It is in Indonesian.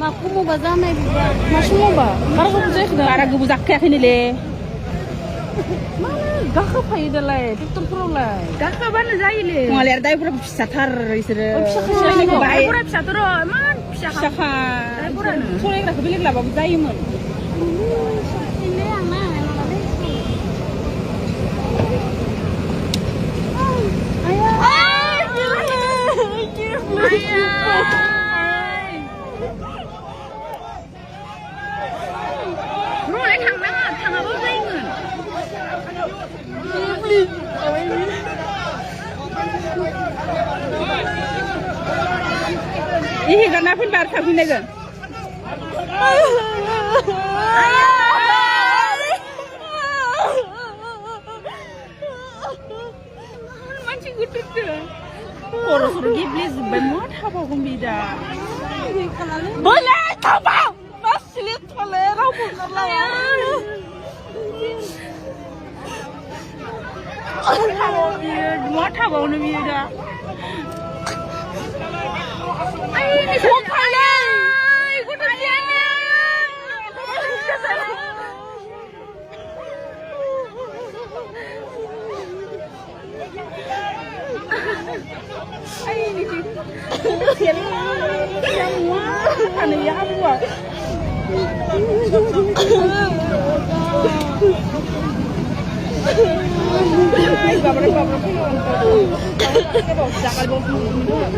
Aku mau bazar juga. Masuk mau ba? Karena aku butuh sudah. Karena gue butuh kayak ini le. Mana? Gak apa ya dalai? Dokter pro lah. Gak kapan zai le. Mengalir dari pura bisa tar istirahat. Bisa ini kok baik. Pura bisa terus. Man bisa. Bisa kan. Soalnya kita kebeli lah bagus zai mun. Ini yang mana? Bro, lại thằng đó, thằng ở bao dây người. Ih, karena pun baru tapi nego. Mancing gudeg deh. Orang suruh giblis banget apa pun beda. Boleh coba. Masih lihat boleh rambut lah. Mau coba orang beda. Ini siapa? Ikut dia ni. Ini sih. Semua kan ya apa? Bapak. Kita bawa jakal bawa semua.